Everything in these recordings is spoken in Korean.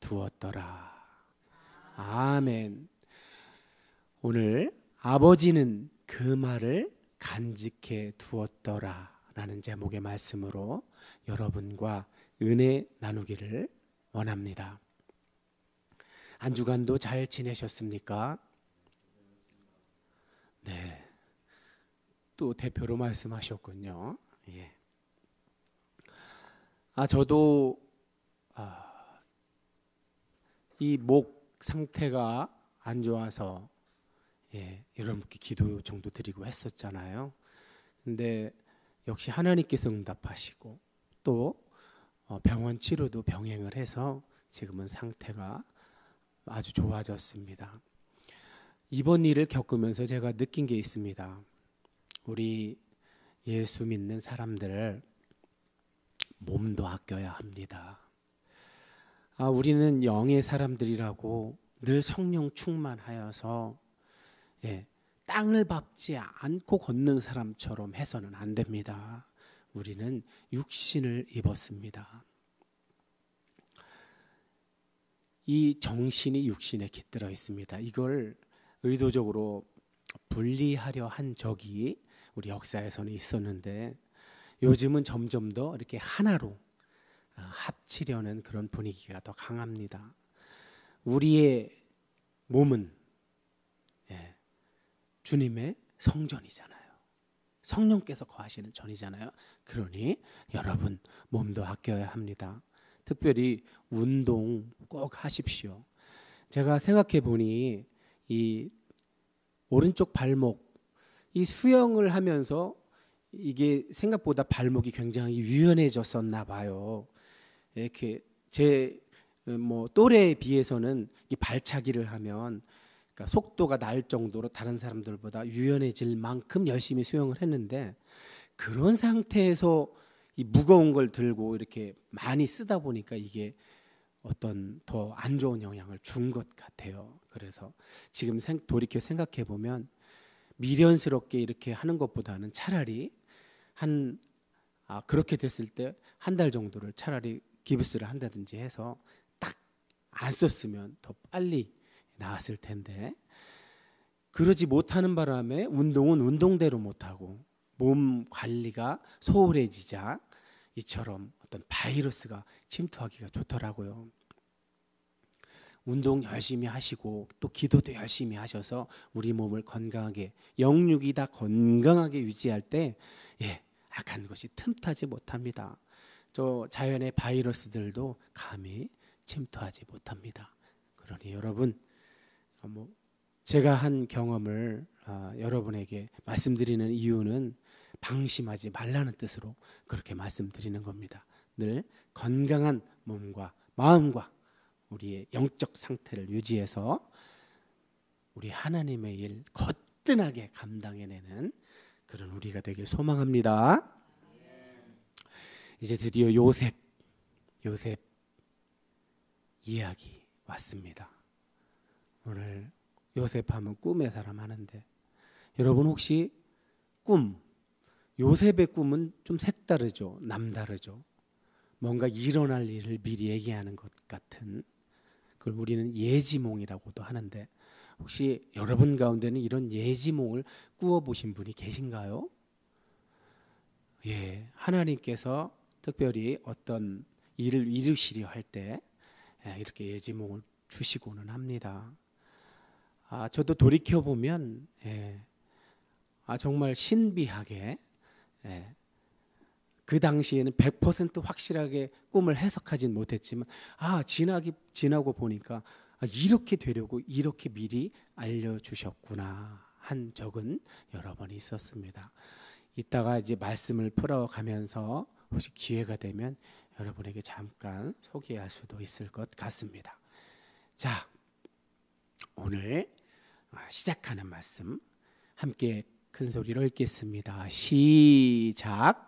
두었더라. 아멘. 오늘 아버지는 그 말을 간직해 두었더라 라는 제목의 말씀으로 여러분과 은혜 나누기를 원합니다. 한 주간도 잘 지내셨습니까? 네. 또 대표로 말씀하셨군요. 예. 저도 이 목 상태가 안 좋아서 여러분께 기도 요청도 드리고 했었잖아요. 근데 역시 하나님께서 응답하시고 또 병원 치료도 병행을 해서 지금은 상태가 아주 좋아졌습니다. 이번 일을 겪으면서 제가 느낀 게 있습니다. 우리 예수 믿는 사람들 몸도 아껴야 합니다. 우리는 영의 사람들이라고 늘 성령 충만하여서 땅을 밟지 않고 걷는 사람처럼 해서는 안 됩니다. 우리는 육신을 입었습니다. 이 정신이 육신에 깃들어 있습니다. 이걸 의도적으로 분리하려 한 적이 우리 역사에서는 있었는데 요즘은 점점 더 이렇게 하나로 합치려는 그런 분위기가 더 강합니다. 우리의 몸은 주님의 성전이잖아요. 성령께서 거하시는 전이잖아요. 그러니 여러분 몸도 아껴야 합니다. 특별히 운동 꼭 하십시오. 제가 생각해 보니 이 오른쪽 발목, 이 수영을 하면서 이게 생각보다 발목이 굉장히 유연해졌었나 봐요. 이렇게 제 또래에 비해서는 이 발차기를 하면 그러니까 속도가 날 정도로 다른 사람들보다 유연해질 만큼 열심히 수영을 했는데 그런 상태에서 이 무거운 걸 들고 이렇게 많이 쓰다 보니까 이게 어떤 더 안 좋은 영향을 준 것 같아요. 그래서 지금 돌이켜 생각해 보면 미련스럽게 이렇게 하는 것보다는 차라리 그렇게 됐을 때 한 달 정도를 차라리 기부스를 한다든지 해서 딱 안 썼으면 더 빨리 나았을 텐데 그러지 못하는 바람에 운동은 운동대로 못하고 몸 관리가 소홀해지자 이처럼 어떤 바이러스가 침투하기가 좋더라고요. 운동 열심히 하시고 또 기도도 열심히 하셔서 우리 몸을 건강하게 영육이 다 건강하게 유지할 때 악한 것이 틈타지 못합니다. 저 자연의 바이러스들도 감히 침투하지 못합니다. 그러니 여러분 제가 한 경험을 여러분에게 말씀드리는 이유는 방심하지 말라는 뜻으로 그렇게 말씀드리는 겁니다. 늘 건강한 몸과 마음과 우리의 영적 상태를 유지해서 우리 하나님의 일 거뜬하게 감당해내는 그런 우리가 되길 소망합니다. 이제 드디어 요셉 이야기 왔습니다. 오늘 요셉 하면 꿈의 사람 하는데 여러분 혹시 요셉의 꿈은 좀 색다르죠. 남다르죠. 뭔가 일어날 일을 미리 얘기하는 것 같은 그걸 우리는 예지몽이라고도 하는데 혹시 여러분 가운데는 이런 예지몽을 꾸어보신 분이 계신가요? 하나님께서 특별히 어떤 일을 이루시려 할 때 이렇게 예지몽을 주시고는 합니다. 저도 돌이켜보면 정말 신비하게 그 당시에는 100% 확실하게 꿈을 해석하진 못했지만 지나고 보니까 이렇게 되려고 이렇게 미리 알려주셨구나 한 적은 여러 번 있었습니다. 이따가 이제 말씀을 풀어가면서 혹시 기회가 되면 여러분에게 잠깐 소개할 수도 있을 것 같습니다. 자, 오늘 시작하는 말씀 함께 큰 소리로 읽겠습니다. 시작.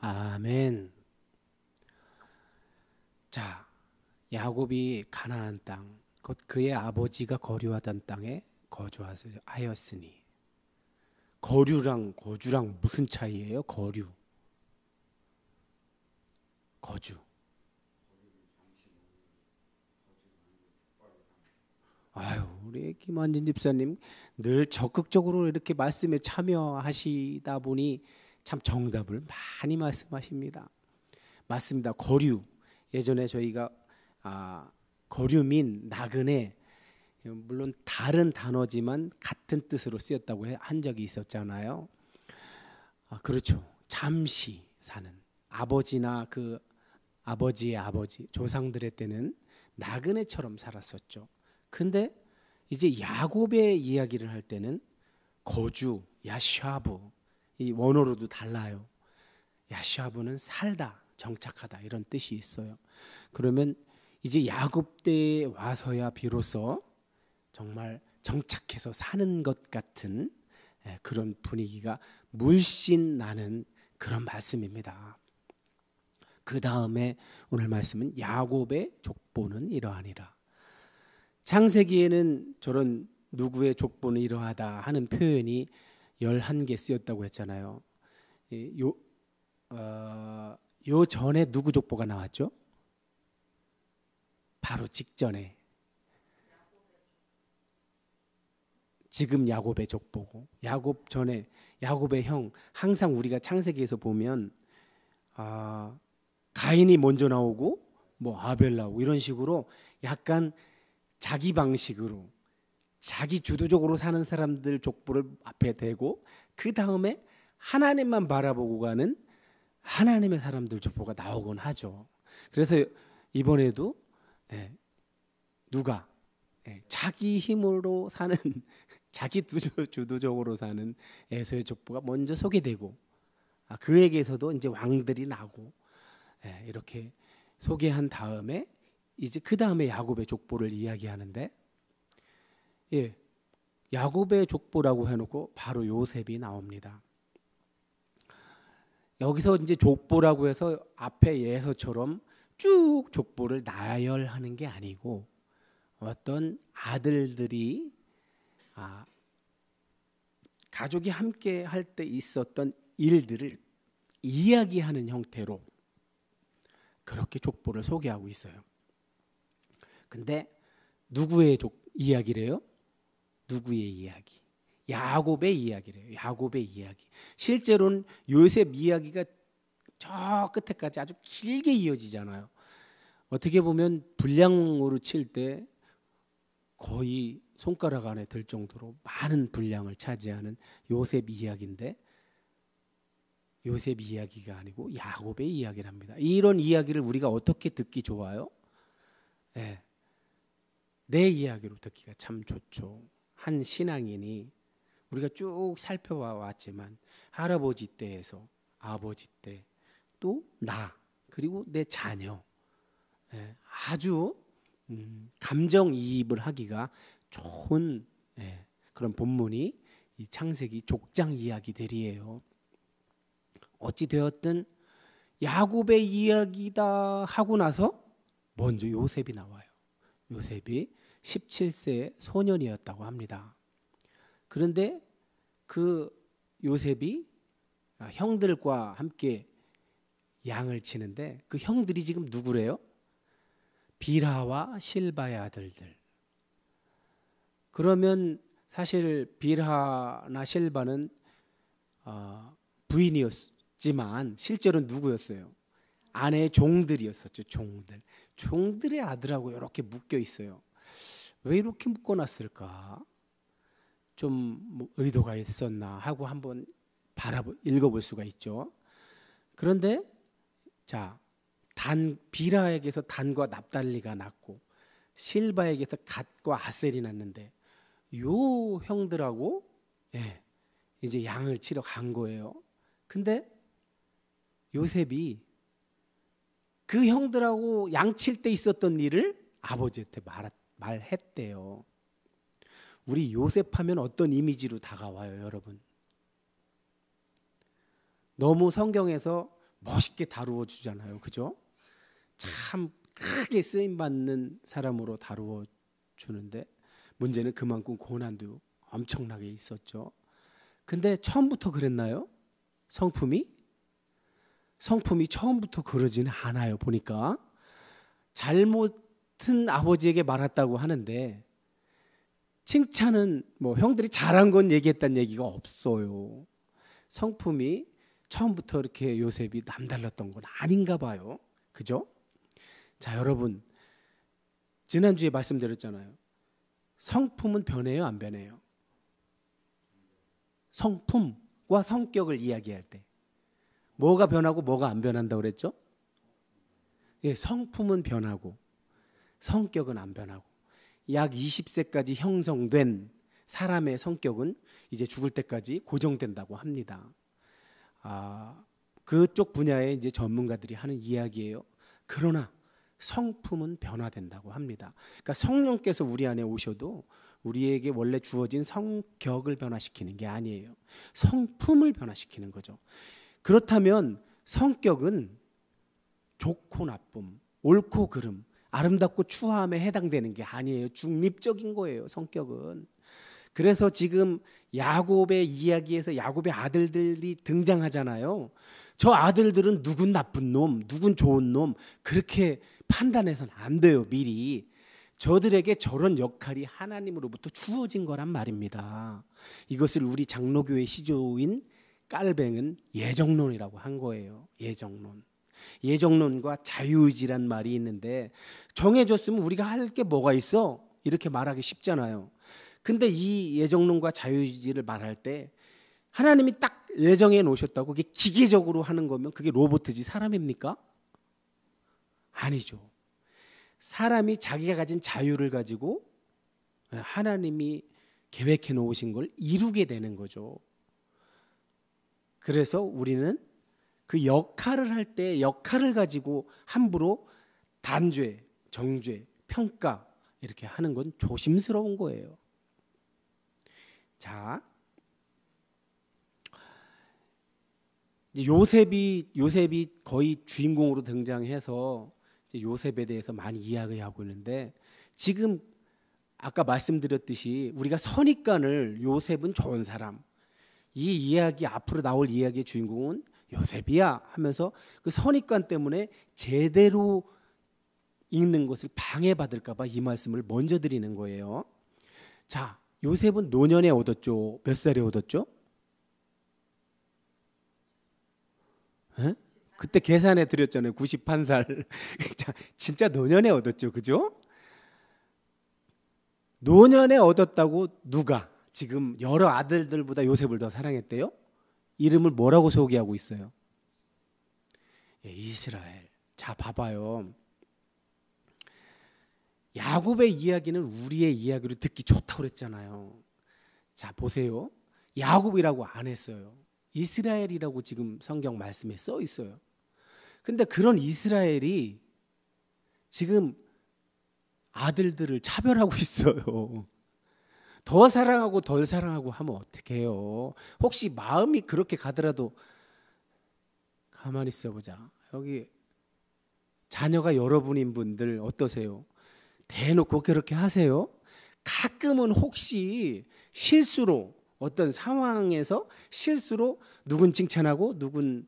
아멘. 자, 야곱이 가나안 땅, 곧 그의 아버지가 거류하던 땅에 거주하였으니, 거류랑 거주랑 무슨 차이예요? 거류, 거주. 아유, 우리 김한진 집사님 늘 적극적으로 이렇게 말씀에 참여하시다 보니 참 정답을 많이 말씀하십니다. 맞습니다. 거류. 예전에 저희가 거류민 나그네, 물론 다른 단어지만 같은 뜻으로 쓰였다고 한 적이 있었잖아요. 그렇죠. 잠시 사는 아버지나 그 아버지의 아버지 조상들의 때는 나그네처럼 살았었죠. 근데 이제 야곱의 이야기를 할 때는 거주, 야샤브, 이 원어로도 달라요. 야샤브는 살다, 정착하다 이런 뜻이 있어요. 그러면 이제 야곱 때에 와서야 비로소 정말 정착해서 사는 것 같은 그런 분위기가 물씬 나는 그런 말씀입니다. 그 다음에 오늘 말씀은 야곱의 족보는 이러하니라. 창세기에는 저런 누구의 족보는 이러하다 하는 표현이 11개 쓰였다고 했잖아요. 요 전에 누구 족보가 나왔죠? 바로 직전에 지금 야곱의 족보고, 야곱 전에 야곱의 형. 항상 우리가 창세기에서 보면 가인이 먼저 나오고 뭐 아벨 나오고 이런 식으로 약간 자기 방식으로 자기 주도적으로 사는 사람들 족보를 앞에 대고 그 다음에 하나님만 바라보고 가는 하나님의 사람들 족보가 나오곤 하죠. 그래서 이번에도 누가 자기 힘으로 사는 자기 주도적으로 사는 에서의 족보가 먼저 소개되고, 그에게서도 이제 왕들이 나고 이렇게 소개한 다음에 이제 그 다음에 야곱의 족보를 이야기하는데, 야곱의 족보라고 해놓고 바로 요셉이 나옵니다. 여기서 이제 족보라고 해서 앞에 예서처럼 쭉 족보를 나열하는 게 아니고 어떤 아들들이 가족이 함께 할 때 있었던 일들을 이야기하는 형태로 그렇게 족보를 소개하고 있어요. 근데 누구의 이야기래요? 누구의 이야기? 야곱의 이야기래요. 야곱의 이야기. 실제로는 요셉 이야기가 저 끝에까지 아주 길게 이어지잖아요. 어떻게 보면 분량으로 칠 때 거의 손가락 안에 들 정도로 많은 분량을 차지하는 요셉 이야기인데, 요셉 이야기가 아니고 야곱의 이야기랍니다. 이런 이야기를 우리가 어떻게 듣기 좋아요? 내 이야기로 듣기가 참 좋죠. 한 신앙인이 우리가 쭉 살펴왔지만 할아버지 때에서 아버지 때, 또 나, 그리고 내 자녀, 아주 감정이입을 하기가 좋은 그런 본문이 이 창세기 족장 이야기들이에요. 어찌 되었든 야곱의 이야기다 하고 나서 먼저 요셉이 나와요. 요셉이 17세 소년이었다고 합니다. 그런데 그 요셉이 형들과 함께 양을 치는데 그 형들이 지금 누구래요? 빌하와 실바의 아들들. 그러면 사실 빌하나 실바는 부인이었지만 실제로는 누구였어요? 아내의 종들이었었죠. 종들의 아들하고 이렇게 묶여 있어요. 왜 이렇게 묶어놨을까? 좀 의도가 있었나 하고 한번 읽어볼 수가 있죠. 그런데 자, 빌하에게서 단과 납달리가 났고 실바에게서 갓과 아셀이 났는데 요 형들하고 이제 양을 치러 간 거예요. 근데 요셉이 그 형들하고 양칠 때 있었던 일을 아버지한테 말했대요. 우리 요셉 하면 어떤 이미지로 다가와요, 여러분? 너무 성경에서 멋있게 다루어 주잖아요. 그죠? 참 크게 쓰임 받는 사람으로 다루어 주는데 문제는 그만큼 고난도 엄청나게 있었죠. 근데 처음부터 그랬나요? 성품이 처음부터 그러지는 않아요. 보니까 잘못은 아버지에게 말았다고 하는데 칭찬은 뭐 형들이 잘한 건 얘기했다는 얘기가 없어요. 성품이 처음부터 이렇게 요셉이 남달랐던 건 아닌가 봐요. 그죠? 자, 여러분 지난주에 말씀드렸잖아요. 성품은 변해요, 안 변해요? 성품과 성격을 이야기할 때 뭐가 변하고 뭐가 안 변한다고 그랬죠? 예, 성품은 변하고 성격은 안 변하고 약 20세까지 형성된 사람의 성격은 이제 죽을 때까지 고정된다고 합니다. 그쪽 분야의 이제 전문가들이 하는 이야기예요. 그러나 성품은 변화된다고 합니다. 그러니까 성령께서 우리 안에 오셔도 우리에게 원래 주어진 성격을 변화시키는 게 아니에요. 성품을 변화시키는 거죠. 그렇다면 성격은 좋고 나쁨, 옳고 그름, 아름답고 추함에 해당되는 게 아니에요. 중립적인 거예요, 성격은. 그래서 지금 야곱의 이야기에서 야곱의 아들들이 등장하잖아요. 저 아들들은 누군 나쁜 놈, 누군 좋은 놈 그렇게 판단해서는 안 돼요. 미리. 저들에게 저런 역할이 하나님으로부터 주어진 거란 말입니다. 이것을 우리 장로교회 시조인 깔뱅은 예정론이라고 한 거예요. 예정론. 예정론과 자유의지란 말이 있는데 정해졌으면 우리가 할 게 뭐가 있어? 이렇게 말하기 쉽잖아요. 근데 이 예정론과 자유의지를 말할 때 하나님이 딱 예정해 놓으셨다고 그게 기계적으로 하는 거면 그게 로봇이지 사람입니까? 아니죠. 사람이 자기가 가진 자유를 가지고 하나님이 계획해 놓으신 걸 이루게 되는 거죠. 그래서 우리는 그 역할을 할 때 역할을 가지고 함부로 단죄, 정죄, 평가 이렇게 하는 건 조심스러운 거예요. 자, 요셉이 거의 주인공으로 등장해서 요셉에 대해서 많이 이야기하고 있는데 지금 아까 말씀드렸듯이 우리가 선입관을 요셉은 좋은 사람, 이 이야기 앞으로 나올 이야기의 주인공은 요셉이야 하면서 그 선입관 때문에 제대로 읽는 것을 방해받을까 봐 이 말씀을 먼저 드리는 거예요. 자, 요셉은 노년에 얻었죠. 몇 살에 얻었죠? 에? 그때 계산해 드렸잖아요. 91살. 진짜 노년에 얻었죠. 그죠? 노년에 얻었다고 누가 지금 여러 아들들보다 요셉을 더 사랑했대요? 이름을 뭐라고 소개하고 있어요? 예, 이스라엘. 자, 봐봐요. 야곱의 이야기는 우리의 이야기로 듣기 좋다고 그랬잖아요. 자, 보세요. 야곱이라고 안 했어요. 이스라엘이라고 지금 성경 말씀에 써 있어요. 근데 그런 이스라엘이 지금 아들들을 차별하고 있어요. 더 사랑하고 덜 사랑하고 하면 어떻게 해요? 혹시 마음이 그렇게 가더라도 가만히 있어보자. 여기 자녀가 여러분인 분들 어떠세요? 대놓고 그렇게 하세요? 가끔은 혹시 실수로 어떤 상황에서 실수로 누군 칭찬하고 누군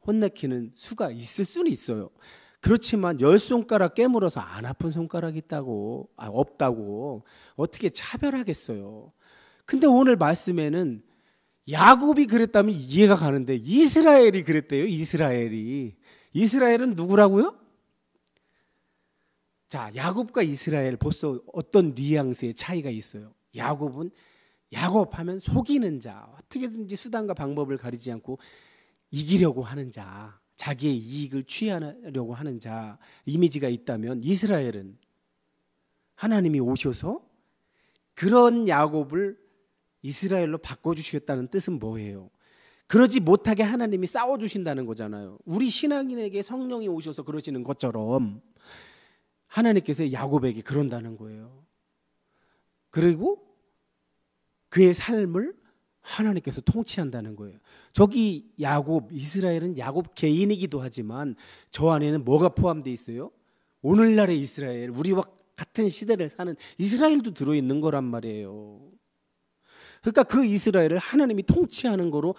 혼내키는 수가 있을 수는 있어요. 그렇지만 10손가락 깨물어서 안 아픈 손가락이 있다고 없다고 어떻게 차별하겠어요. 근데 오늘 말씀에는 야곱이 그랬다면 이해가 가는데 이스라엘이 그랬대요. 이스라엘은 누구라고요? 자, 야곱과 이스라엘 벌써 어떤 뉘앙스의 차이가 있어요. 야곱 하면 속이는 자, 어떻게든지 수단과 방법을 가리지 않고 이기려고 하는 자, 자기의 이익을 취하려고 하는 자 이미지가 있다면 이스라엘은 하나님이 오셔서 그런 야곱을 이스라엘로 바꿔주셨다는 뜻은 뭐예요? 그러지 못하게 하나님이 싸워주신다는 거잖아요. 우리 신앙인에게 성령이 오셔서 그러시는 것처럼 하나님께서 야곱에게 그런다는 거예요. 그리고 그의 삶을 하나님께서 통치한다는 거예요. 저기 야곱, 이스라엘은 야곱 개인이기도 하지만 저 안에는 뭐가 포함되어 있어요? 오늘날의 이스라엘, 우리와 같은 시대를 사는 이스라엘도 들어있는 거란 말이에요. 그러니까 그 이스라엘을 하나님이 통치하는 거로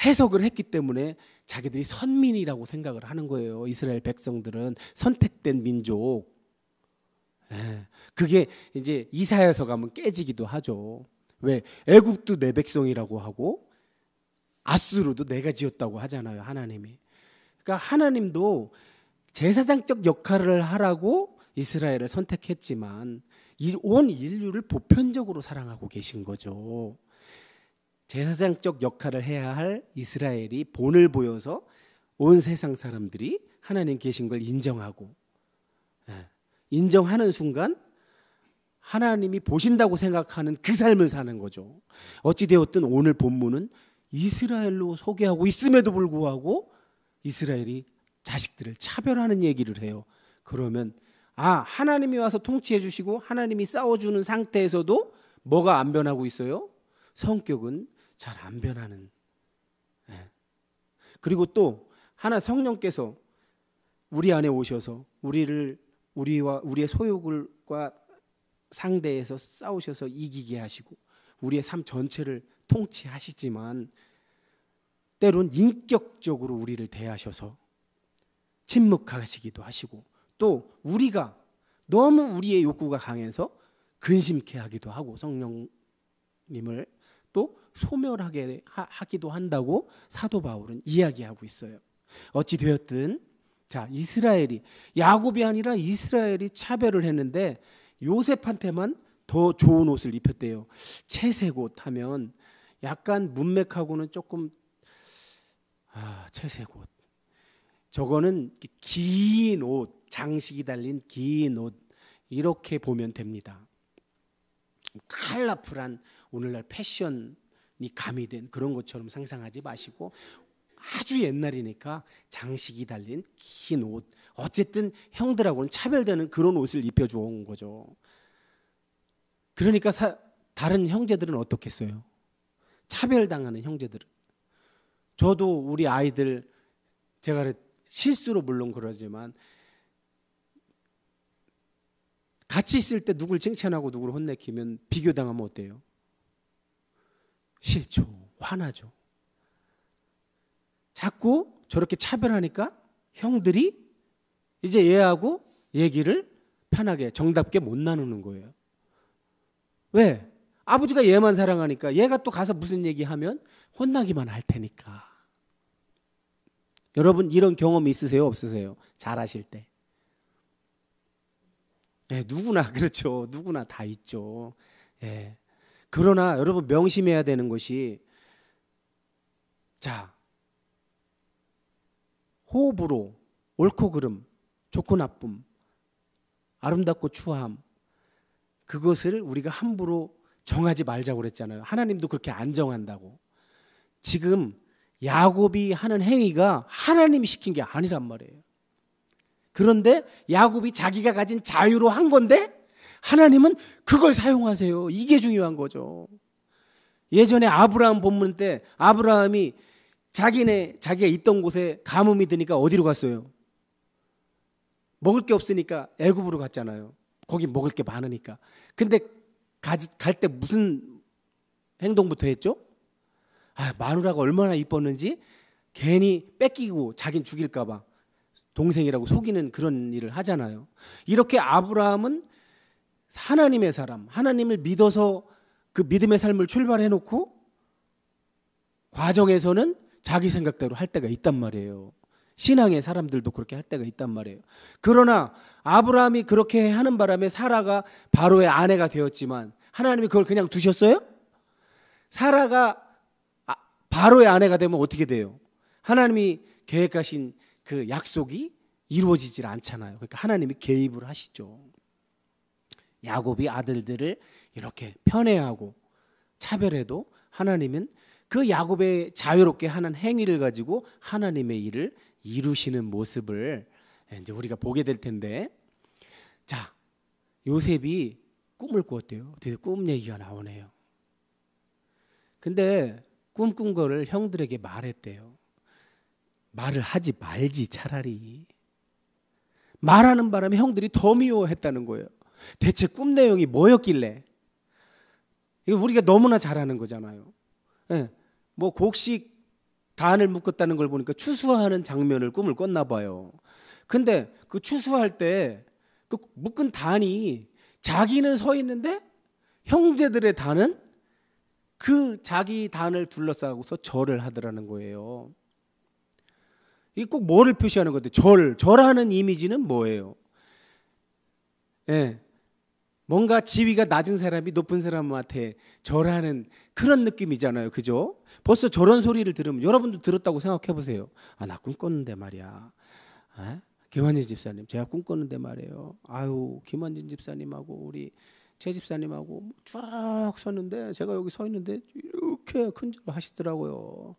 해석을 했기 때문에 자기들이 선민이라고 생각을 하는 거예요. 이스라엘 백성들은 선택된 민족. 그게 이제 이사야서 가면 깨지기도 하죠. 왜? 애굽도 내 백성이라고 하고 아수르도 내가 지었다고 하잖아요, 하나님이. 그러니까 하나님도 제사장적 역할을 하라고 이스라엘을 선택했지만 온 인류를 보편적으로 사랑하고 계신 거죠. 제사장적 역할을 해야 할 이스라엘이 본을 보여서 온 세상 사람들이 하나님 계신 걸 인정하고, 인정하는 순간 하나님이 보신다고 생각하는 그 삶을 사는 거죠. 어찌되었든 오늘 본문은 이스라엘로 소개하고 있음에도 불구하고 이스라엘이 자식들을 차별하는 얘기를 해요. 그러면 하나님이 와서 통치해 주시고 하나님이 싸워주는 상태에서도 뭐가 안 변하고 있어요? 성격은 잘 안 변하는. 그리고 또 하나 성령께서 우리 안에 오셔서 우리와 우리의 소욕과 상대에서 싸우셔서 이기게 하시고 우리의 삶 전체를 통치하시지만 때론 인격적으로 우리를 대하셔서 침묵하시기도 하시고 또 우리가 너무 우리의 욕구가 강해서 근심케 하기도 하고 성령님을 또 소멸하게 하기도 한다고 사도 바울은 이야기하고 있어요. 어찌 되었든 자, 이스라엘이 야곱이 아니라 이스라엘이 차별을 했는데 요셉한테만 더 좋은 옷을 입혔대요. 채색 옷 하면 약간 문맥하고는 조금 채색 옷. 저거는 긴 옷, 장식이 달린 긴 옷 이렇게 보면 됩니다. 컬러풀한 오늘날 패션이 가미된 그런 것처럼 상상하지 마시고 아주 옛날이니까 장식이 달린 긴 옷. 어쨌든 형들하고는 차별되는 그런 옷을 입혀주온 거죠. 그러니까 다른 형제들은 어떻겠어요? 차별당하는 형제들은. 저도 우리 아이들 제가 실수로 물론 그러지만 같이 있을 때 누굴 칭찬하고 누굴 혼내키면 비교당하면 어때요? 싫죠. 화나죠. 자꾸 저렇게 차별하니까 형들이 이제 얘하고 얘기를 편하게 정답게 못 나누는 거예요. 왜? 아버지가 얘만 사랑하니까 얘가 또 가서 무슨 얘기하면 혼나기만 할 테니까. 여러분 이런 경험 있으세요? 없으세요? 잘하실 때. 누구나 그렇죠. 누구나 다 있죠. 그러나 여러분 명심해야 되는 것이 자 호흡으로 옳고 그름, 좋고 나쁨, 아름답고 추함 그것을 우리가 함부로 정하지 말자고 그랬잖아요. 하나님도 그렇게 안 정한다고. 지금 야곱이 하는 행위가 하나님이 시킨 게 아니란 말이에요. 그런데 야곱이 자기가 가진 자유로 한 건데 하나님은 그걸 사용하세요. 이게 중요한 거죠. 예전에 아브라함 본문 때 아브라함이 자기가 있던 곳에 가뭄이 드니까 어디로 갔어요? 먹을 게 없으니까 애굽으로 갔잖아요. 거기 먹을 게 많으니까. 근데 갈 때 무슨 행동부터 했죠? 마누라가 얼마나 이뻤는지 괜히 뺏기고 자긴 죽일까 봐 동생이라고 속이는 그런 일을 하잖아요. 이렇게 아브라함은 하나님의 사람, 하나님을 믿어서 그 믿음의 삶을 출발해 놓고 과정에서는 자기 생각대로 할 때가 있단 말이에요. 신앙의 사람들도 그렇게 할 때가 있단 말이에요. 그러나 아브라함이 그렇게 하는 바람에 사라가 바로의 아내가 되었지만 하나님이 그걸 그냥 두셨어요? 사라가 바로의 아내가 되면 어떻게 돼요? 하나님이 계획하신 그 약속이 이루어지질 않잖아요. 그러니까 하나님이 개입을 하시죠. 야곱이 아들들을 이렇게 편애하고 차별해도 하나님은 그 야곱의 자유롭게 하는 행위를 가지고 하나님의 일을 이루시는 모습을 이제 우리가 보게 될 텐데, 자, 요셉이 꿈을 꾸었대요. 드디어 꿈 얘기가 나오네요. 근데 꿈꾼 거를 형들에게 말했대요. 말을 하지 말지 차라리. 말하는 바람에 형들이 더 미워했다는 거예요. 대체 꿈 내용이 뭐였길래? 이거 우리가 너무나 잘 아는 거잖아요. 예. 뭐 곡식 단을 묶었다는 걸 보니까 추수하는 장면을 꿈을 꿨나 봐요. 근데 그 추수할 때 그 묶은 단이 자기는 서 있는데 형제들의 단은 그 자기 단을 둘러싸고서 절을 하더라는 거예요. 이게 꼭 뭐를 표시하는 건데 절하는 이미지는 뭐예요? 예. 뭔가 지위가 낮은 사람이 높은 사람한테 절하는 그런 느낌이잖아요. 그죠? 벌써 저런 소리를 들으면 여러분도 들었다고 생각해 보세요. 아, 나 꿈꿨는데 말이야. 아? 김환진 집사님, 제가 꿈꿨는데 말이에요. 아유, 김환진 집사님하고 우리 최 집사님하고 쭉 섰는데 제가 여기 서 있는데 이렇게 큰 절을 하시더라고요.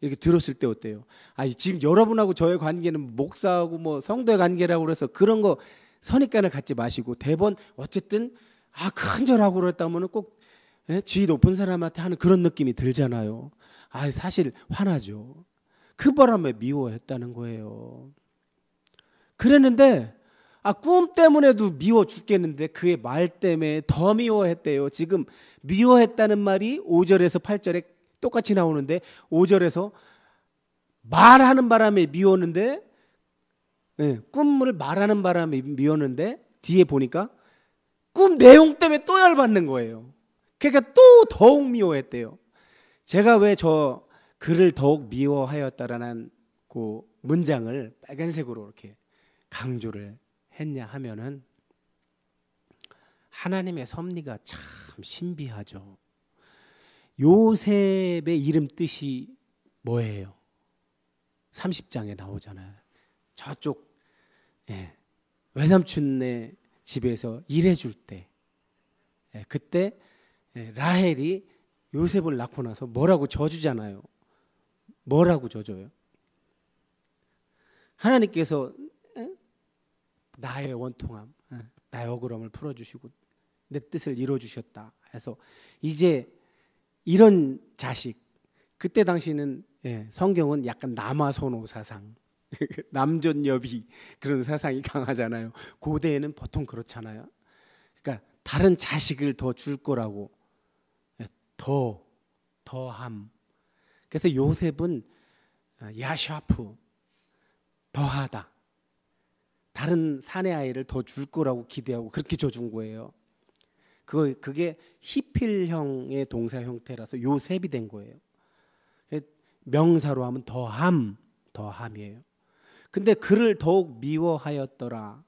이렇게 들었을 때 어때요? 아니, 지금 여러분하고 저의 관계는 목사하고 뭐 성도의 관계라고 그래서 그런 거 선입관을 갖지 마시고 대번 어쨌든 큰 절하고 그랬다면은 꼭 지위 높은 사람한테 하는 그런 느낌이 들잖아요. 아, 사실 화나죠. 그 바람에 미워했다는 거예요. 그랬는데 꿈 때문에도 미워 죽겠는데 그의 말 때문에 더 미워했대요. 지금 미워했다는 말이 5절에서 8절에 똑같이 나오는데 5절에서 말하는 바람에 미웠는데 꿈을 말하는 바람에 미웠는데 뒤에 보니까 꿈 내용 때문에 또 열받는 거예요. 그러니까 또 더욱 미워했대요. 제가 왜 저 그를 더욱 미워하였다라는 그 문장을 빨간색으로 이렇게 강조를 했냐 하면은 하나님의 섭리가 참 신비하죠. 요셉의 이름 뜻이 뭐예요? 30장에 나오잖아요. 저쪽 외삼촌네 집에서 일해줄 때 그때 라헬이 요셉을 낳고 나서 뭐라고 저주잖아요. 뭐라고 저줘요? 하나님께서 나의 원통함, 나의 억울함을 풀어주시고 내 뜻을 이루어주셨다 해서 이제 이런 자식, 그때 당시는 성경은 약간 남아선호 사상, 남존여비 그런 사상이 강하잖아요. 고대에는 보통 그렇잖아요. 그러니까 다른 자식을 더 줄 거라고 더함. 그래서 요셉은 야샤프, 더하다. 다른 사내 아이를 더 줄 거라고 기대하고 그렇게 줘준 거예요. 그게 히필형의 동사 형태라서 요셉이 된 거예요. 명사로 하면 더함이에요. 근데 그를 더욱 미워하였더라.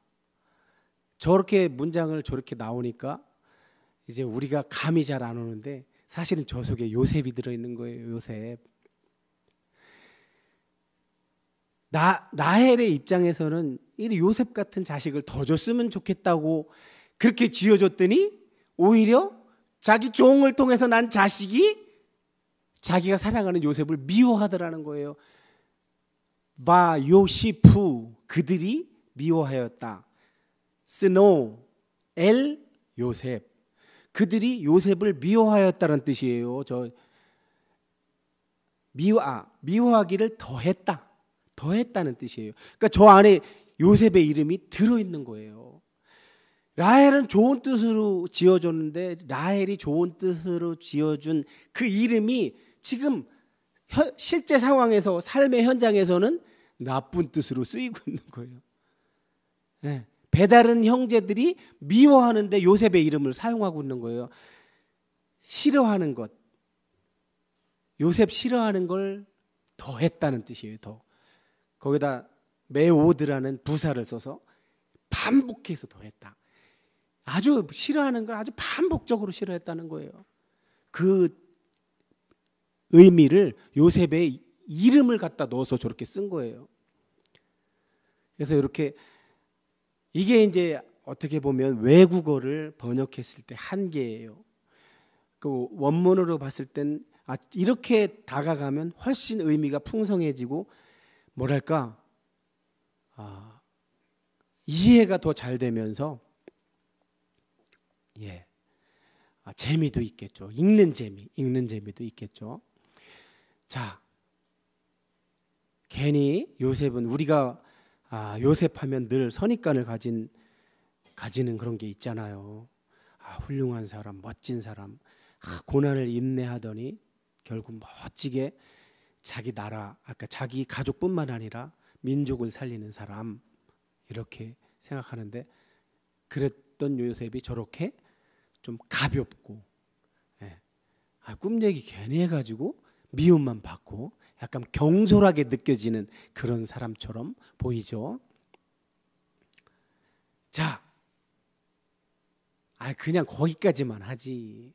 저렇게 문장을 저렇게 나오니까 이제 우리가 감이 잘 안 오는데 사실은 저 속에 요셉이 들어있는 거예요. 요셉. 라헬의 입장에서는 이 요셉 같은 자식을 더 줬으면 좋겠다고 그렇게 지어줬더니 오히려 자기 종을 통해서 난 자식이 자기가 사랑하는 요셉을 미워하더라는 거예요. 요시프, 그들이 미워하였다. 스노 엘 요셉, 그들이 요셉을 미워하였다는 뜻이에요. 미워하기를 더했다는 뜻이에요. 그러니까 저 안에 요셉의 이름이 들어있는 거예요. 라헬은 좋은 뜻으로 지어줬는데 라헬이 좋은 뜻으로 지어준 그 이름이 지금 실제 상황에서 삶의 현장에서는 나쁜 뜻으로 쓰이고 있는 거예요. 배다른 형제들이 미워하는데 요셉의 이름을 사용하고 있는 거예요. 싫어하는 것, 요셉 싫어하는 걸 더했다는 뜻이에요. 더. 거기다 메오드라는 부사를 써서 반복해서 더했다. 아주 싫어하는 걸 아주 반복적으로 싫어했다는 거예요. 그 의미를 요셉의 이름을 갖다 넣어서 저렇게 쓴 거예요. 그래서 이렇게 이게 이제 어떻게 보면 외국어를 번역했을 때 한계예요. 그 원문으로 봤을 땐 이렇게 다가가면 훨씬 의미가 풍성해지고 뭐랄까 이해가 더 잘 되면서 재미도 있겠죠. 읽는 재미도 있겠죠. 자, 괜히 요셉은 우리가 요셉하면 늘 선입관을 가지는 그런 게 있잖아요. 훌륭한 사람, 멋진 사람, 고난을 인내하더니 결국 멋지게 자기 나라, 아까 자기 가족뿐만 아니라 민족을 살리는 사람, 이렇게 생각하는데, 그랬던 요셉이 저렇게 좀 가볍고, 꿈 얘기 괜히 해가지고 미움만 받고 약간 경솔하게 느껴지는 그런 사람처럼 보이죠. 자, 그냥 거기까지만 하지.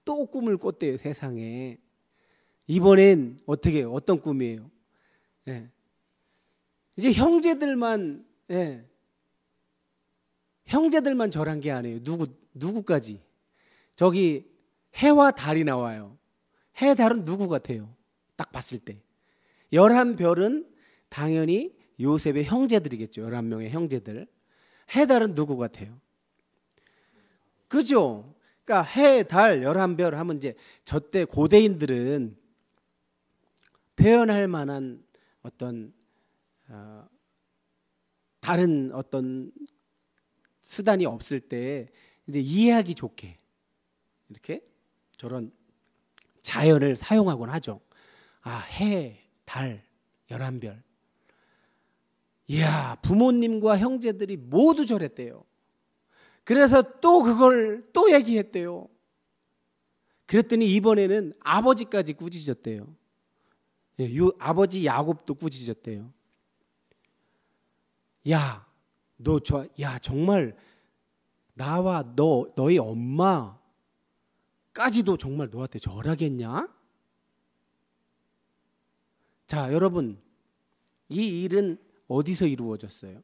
또 꿈을 꿨대요, 세상에. 이번엔 어떤 꿈이에요? 이제 형제들만 절한 게 아니에요. 누구까지? 저기 해와 달이 나와요. 해, 달은 누구 같아요? 딱 봤을 때 11별은 당연히 요셉의 형제들이겠죠. 11명의 형제들. 해, 달은 누구 같아요? 그죠? 그러니까 해, 달, 11별 하면 이제 저때 고대인들은 표현할 만한 어떤 다른 어떤 수단이 없을 때 이제 이해하기 좋게 이렇게 저런 자연을 사용하곤 하죠. 해, 달, 11별. 이야, 부모님과 형제들이 모두 저랬대요. 그래서 또 그걸 또 얘기했대요. 그랬더니 이번에는 아버지까지 꾸짖었대요. 아버지 야곱도 꾸짖었대요. 야, 정말 나와 너희 엄마까지도 정말 너한테 절하겠냐? 자, 여러분, 이 일은 어디서 이루어졌어요?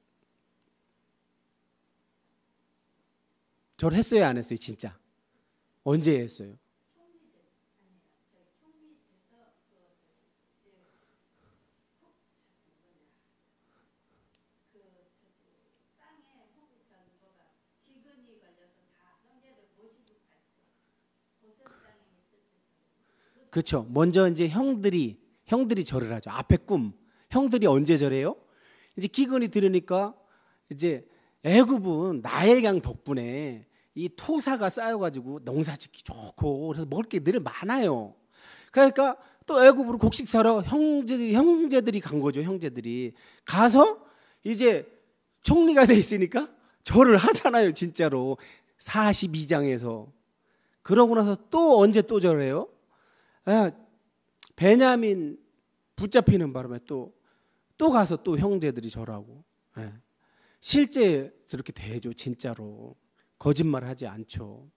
절했어요, 안 했어요, 진짜? 언제 했어요? 그렇죠. 먼저 이제 형들이 절을 하죠. 앞에 꿈. 형들이 언제 절해요? 이제 기근이 들으니까 이제 애굽은 나일강 덕분에 이 토사가 쌓여가지고 농사짓기 좋고 그래서 먹을 게 늘 많아요. 그러니까 또 애굽으로 곡식 사러 형제들이 간 거죠. 형제들이 가서 이제 총리가 돼 있으니까 절을 하잖아요. 진짜로 42장에서. 그러고 나서 또 언제 또 절해요? 베냐민 붙잡히는 바람에 또 가서 또 형제들이 절하고. 실제 저렇게 되죠. 진짜로. 거짓말하지 않죠.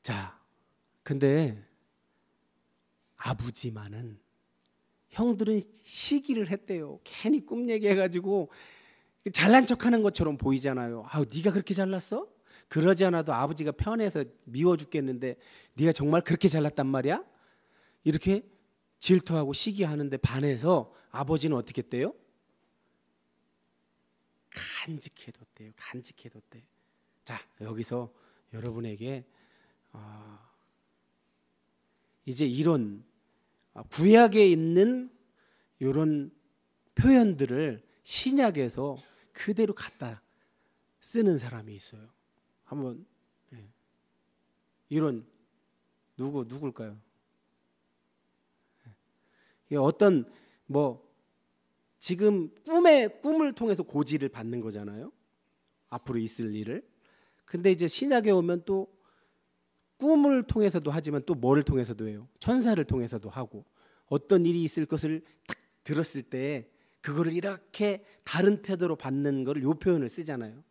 자, 근데 아버지만은 형들은 시기를 했대요. 괜히 꿈 얘기해가지고 잘난 척하는 것처럼 보이잖아요. 네가 그렇게 잘났어? 그러지 않아도 아버지가 편해서 미워 죽겠는데 네가 정말 그렇게 잘났단 말이야? 이렇게 질투하고 시기하는데 반해서 아버지는 어떻게 했대요? 간직해뒀대요. 자, 여기서 여러분에게 이제 이런 구약에 있는 이런 표현들을 신약에서 그대로 갖다 쓰는 사람이 있어요. 한번 이런 누굴까요? 어떤 지금 꿈을 통해서 고지를 받는 거잖아요. 앞으로 있을 일을. 근데 이제 신약에 오면 또 꿈을 통해서도 하지만 또 뭐를 통해서도 해요? 천사를 통해서도 하고 어떤 일이 있을 것을 딱 들었을 때 그거를 이렇게 다른 태도로 받는 거를 요 표현을 쓰잖아요.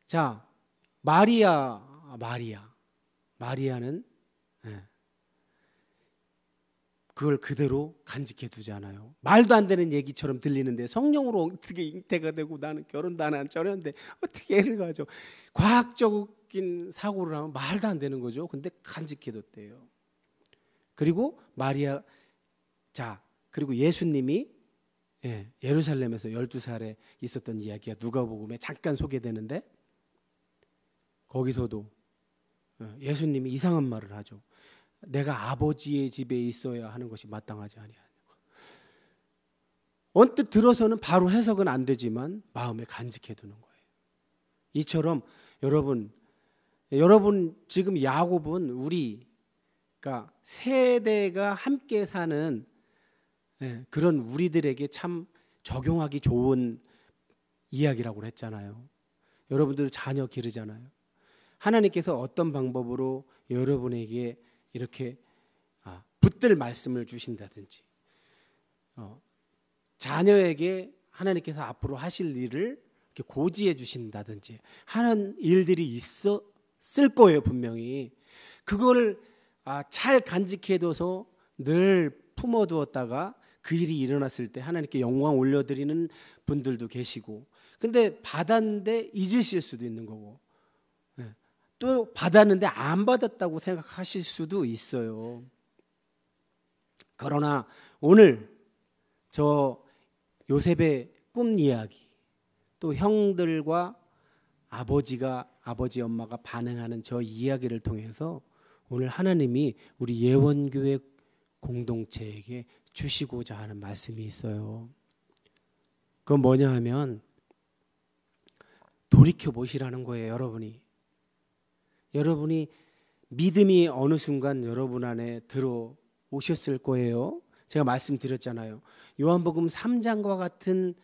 자, 마리아는 그걸 그대로 간직해 두잖아요. 말도 안 되는 얘기처럼 들리는데 성령으로 어떻게 잉태가 되고 나는 결혼도 안 한 저런데 어떻게 애를 가져. 과학적인 사고를 하면 말도 안 되는 거죠. 근데 간직해 뒀대요. 그리고 그리고 예수님이 예루살렘에서 12살에 있었던 이야기가 누가복음에 잠깐 소개되는데, 거기서도 예수님이 이상한 말을 하죠. 내가 아버지의 집에 있어야 하는 것이 마땅하지 아니하냐. 언뜻 들어서는 바로 해석은 안 되지만 마음에 간직해 두는 거예요. 이처럼 여러분 지금 야곱은 그러니까 세대가 함께 사는 그런 우리들에게 참 적용하기 좋은 이야기라고 했잖아요. 여러분들 자녀 기르잖아요. 하나님께서 어떤 방법으로 여러분에게 이렇게 붙들 말씀을 주신다든지, 자녀에게 하나님께서 앞으로 하실 일을 이렇게 고지해 주신다든지 하는 일들이 있었을 거예요, 분명히. 그걸 잘 간직해둬서 늘 품어두었다가 그 일이 일어났을 때 하나님께 영광 올려드리는 분들도 계시고, 근데 받았는데 잊으실 수도 있는 거고, 또 받았는데 안 받았다고 생각하실 수도 있어요. 그러나 오늘 저 요셉의 꿈 이야기, 또 형들과 아버지 엄마가 반응하는 저 이야기를 통해서 오늘 하나님이 우리 예원교회 공동체에게 주시고자 하는 말씀이 있어요. 그건 뭐냐 하면 돌이켜 보시라는 거예요. 여러분이 믿음이 어느 순간 여러분 안에 들어오셨을 거예요. 제가 말씀드렸잖아요. 요한복음 3장과 같은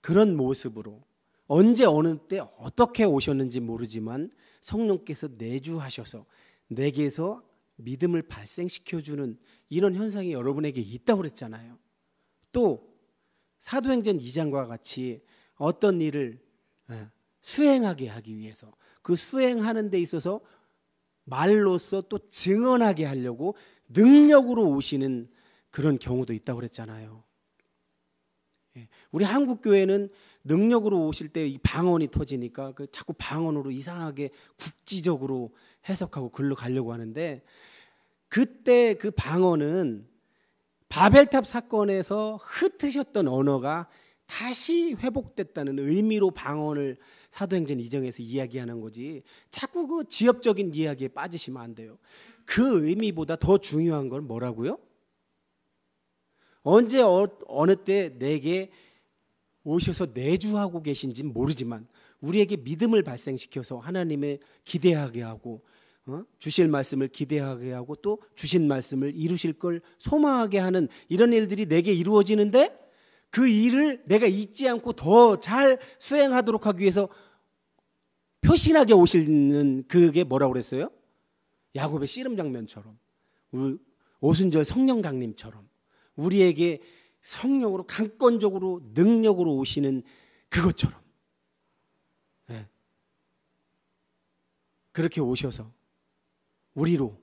그런 모습으로 언제 어느 때 어떻게 오셨는지 모르지만 성령께서 내주하셔서 내게서 믿음을 발생시켜주는 이런 현상이 여러분에게 있다고 그랬잖아요. 또 사도행전 2장과 같이 어떤 일을 수행하게 하기 위해서 그 수행하는 데 있어서 말로써 또 증언하게 하려고 능력으로 오시는 그런 경우도 있다고 그랬잖아요. 우리 한국 교회는 능력으로 오실 때 이 방언이 터지니까 자꾸 방언으로 이상하게 국지적으로 해석하고 글로 가려고 하는데, 그때 그 방언은 바벨탑 사건에서 흩으셨던 언어가 다시 회복됐다는 의미로 방언을 사도행전 2장에서 이야기하는 거지, 자꾸 그 지엽적인 이야기에 빠지시면 안 돼요. 그 의미보다 더 중요한 건 뭐라고요? 언제 어느 때 내게 오셔서 내주하고 계신지는 모르지만 우리에게 믿음을 발생시켜서 하나님의 기대하게 하고 주실 말씀을 기대하게 하고 또 주신 말씀을 이루실 걸 소망하게 하는 이런 일들이 내게 이루어지는데, 그 일을 내가 잊지 않고 더 잘 수행하도록 하기 위해서 표신하게 오시는, 그게 뭐라고 그랬어요? 야곱의 씨름 장면처럼, 오순절 성령 강림처럼 우리에게 성령으로 강권적으로 능력으로 오시는 그것처럼 그렇게 오셔서 우리로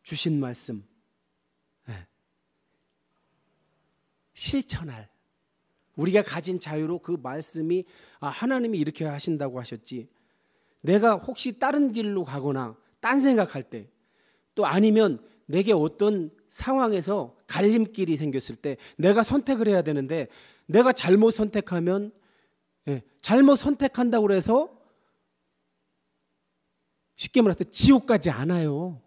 주신 말씀 실천할, 우리가 가진 자유로 그 말씀이 하나님이 이렇게 하신다고 하셨지, 내가 혹시 다른 길로 가거나 딴 생각할 때, 또 아니면 내게 어떤 상황에서 갈림길이 생겼을 때 내가 선택을 해야 되는데 내가 잘못 선택하면 잘못 선택한다고 해서 쉽게 말해서 지옥 가지 않아요.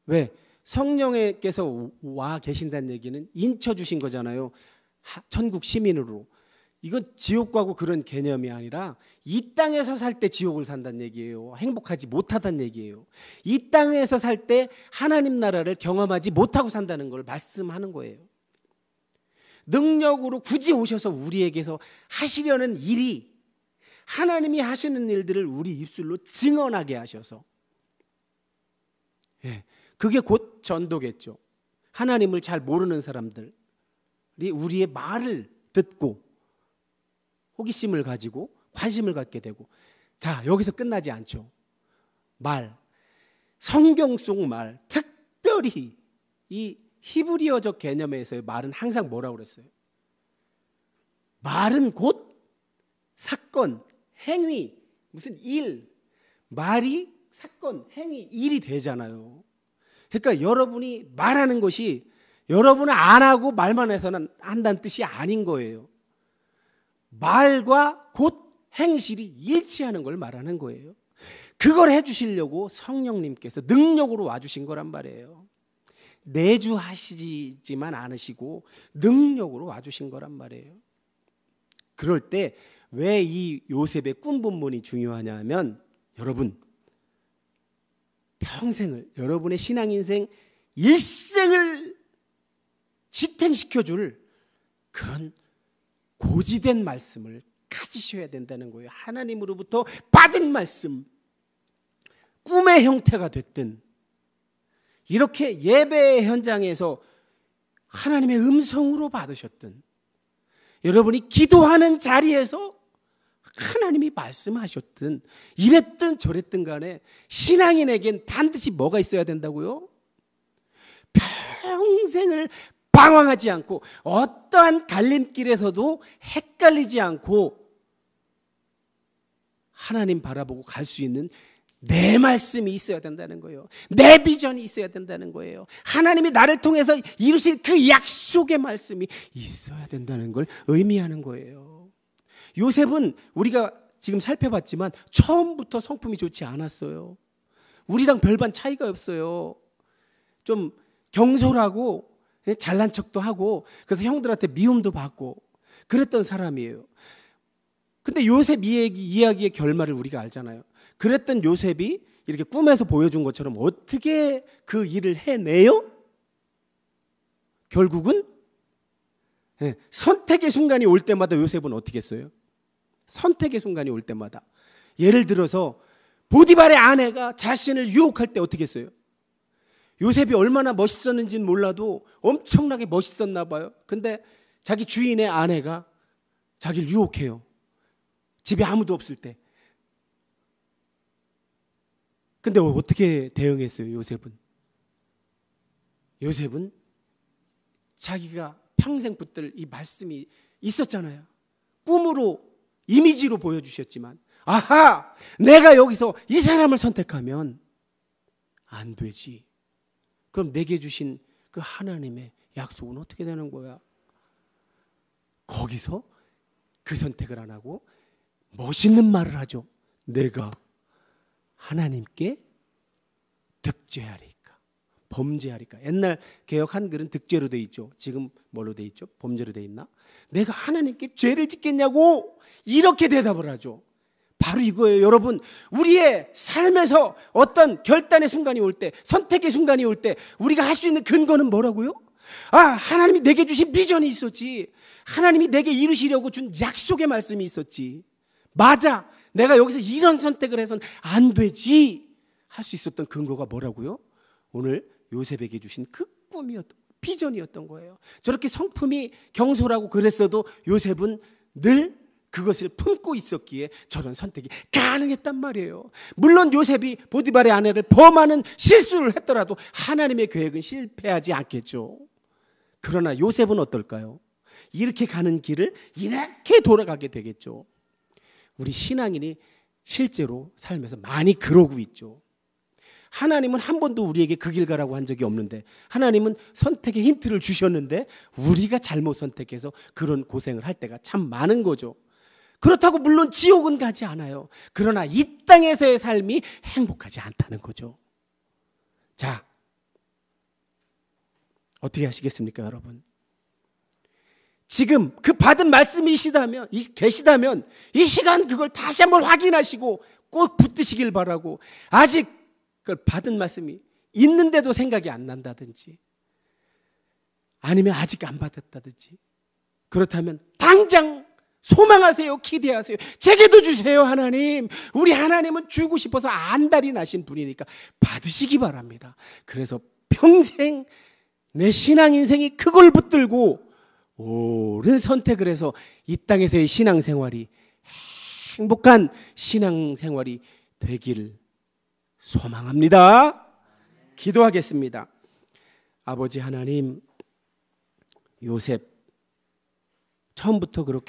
왜? 성령께서 와 계신다는 얘기는 인쳐 주신 거잖아요. 천국 시민으로. 이건 지옥 가고 그런 개념이 아니라 이 땅에서 살 때 지옥을 산다는 얘기예요. 행복하지 못하다는 얘기예요. 이 땅에서 살 때 하나님 나라를 경험하지 못하고 산다는 걸 말씀하는 거예요. 능력으로 굳이 오셔서 우리에게서 하시려는 일이, 하나님이 하시는 일들을 우리 입술로 증언하게 하셔서, 그게 곧 전도겠죠. 하나님을 잘 모르는 사람들이 우리의 말을 듣고 호기심을 가지고 관심을 갖게 되고, 자, 여기서 끝나지 않죠. 말, 성경 속 말, 특별히 이 히브리어적 개념에서의 말은 항상 뭐라고 그랬어요? 말은 곧 사건, 행위, 무슨 일, 말이 사건, 행위, 일이 되잖아요. 그러니까 여러분이 말하는 것이 여러분은 안 하고 말만 해서는 한다는 뜻이 아닌 거예요. 말과 곧 행실이 일치하는 걸 말하는 거예요. 그걸 해주시려고 성령님께서 능력으로 와주신 거란 말이에요. 내주하시지만 않으시고 능력으로 와주신 거란 말이에요. 그럴 때 왜 이 요셉의 꿈 본문이 중요하냐 하면 여러분 평생을 여러분의 신앙인생 일생을 지탱시켜줄 그런 고지된 말씀을 가지셔야 된다는 거예요. 하나님으로부터 받은 말씀, 꿈의 형태가 됐든 이렇게 예배의 현장에서 하나님의 음성으로 받으셨든 여러분이 기도하는 자리에서 하나님이 말씀하셨든 이랬든 저랬든 간에 신앙인에겐 반드시 뭐가 있어야 된다고요? 평생을 방황하지 않고 어떠한 갈림길에서도 헷갈리지 않고 하나님 바라보고 갈 수 있는 내 말씀이 있어야 된다는 거예요. 내 비전이 있어야 된다는 거예요. 하나님이 나를 통해서 이루실 그 약속의 말씀이 있어야 된다는 걸 의미하는 거예요. 요셉은 우리가 지금 살펴봤지만 처음부터 성품이 좋지 않았어요. 우리랑 별반 차이가 없어요. 좀 경솔하고 잘난 척도 하고 그래서 형들한테 미움도 받고 그랬던 사람이에요. 근데 요셉 이야기의 결말을 우리가 알잖아요. 그랬던 요셉이 이렇게 꿈에서 보여준 것처럼 어떻게 그 일을 해내요? 결국은 선택의 순간이 올 때마다 요셉은 어떻게 했어요? 선택의 순간이 올 때마다 예를 들어서 보디발의 아내가 자신을 유혹할 때 어떻게 했어요? 요셉이 얼마나 멋있었는지는 몰라도 엄청나게 멋있었나 봐요. 근데 자기 주인의 아내가 자기를 유혹해요. 집에 아무도 없을 때. 근데 어떻게 대응했어요? 요셉은 자기가 평생 붙들 이 말씀이 있었잖아요. 꿈으로 이미지로 보여주셨지만 아하! 내가 여기서 이 사람을 선택하면 안 되지. 그럼 내게 주신 그 하나님의 약속은 어떻게 되는 거야? 거기서 그 선택을 안 하고 멋있는 말을 하죠. 내가 하나님께 득죄하리까 범죄하리까. 옛날 개역 한글은 득죄로 돼 있죠. 지금 뭘로 돼 있죠? 범죄로 돼 있나? 내가 하나님께 죄를 짓겠냐고 이렇게 대답을 하죠. 바로 이거예요. 여러분, 우리의 삶에서 어떤 결단의 순간이 올 때, 선택의 순간이 올 때 우리가 할 수 있는 근거는 뭐라고요? 하나님이 내게 주신 비전이 있었지. 하나님이 내게 이루시려고 준 약속의 말씀이 있었지. 맞아, 내가 여기서 이런 선택을 해서는 안 되지 할 수 있었던 근거가 뭐라고요? 오늘 요셉에게 주신 그 꿈이었던, 비전이었던 거예요. 저렇게 성품이 경솔하고 그랬어도 요셉은 늘 그것을 품고 있었기에 저런 선택이 가능했단 말이에요. 물론 요셉이 보디발의 아내를 범하는 실수를 했더라도 하나님의 계획은 실패하지 않겠죠. 그러나 요셉은 어떨까요? 이렇게 가는 길을 이렇게 돌아가게 되겠죠. 우리 신앙인이 실제로 삶에서 많이 그러고 있죠. 하나님은 한 번도 우리에게 그 길 가라고 한 적이 없는데 하나님은 선택의 힌트를 주셨는데 우리가 잘못 선택해서 그런 고생을 할 때가 참 많은 거죠. 그렇다고 물론 지옥은 가지 않아요. 그러나 이 땅에서의 삶이 행복하지 않다는 거죠. 자, 어떻게 하시겠습니까, 여러분? 지금 그 받은 말씀이 계시다면 이 시간 그걸 다시 한번 확인하시고 꼭 붙드시길 바라고, 아직 그걸 받은 말씀이 있는데도 생각이 안 난다든지 아니면 아직 안 받았다든지 그렇다면 당장 소망하세요. 기대하세요. 제게도 주세요. 하나님, 우리 하나님은 주고 싶어서 안달이 나신 분이니까 받으시기 바랍니다. 그래서 평생 내 신앙 인생이 그걸 붙들고 옳은 선택을 해서 이 땅에서의 신앙생활이 행복한 신앙생활이 되기를 소망합니다. 기도하겠습니다. 아버지 하나님, 요셉 처음부터 그렇게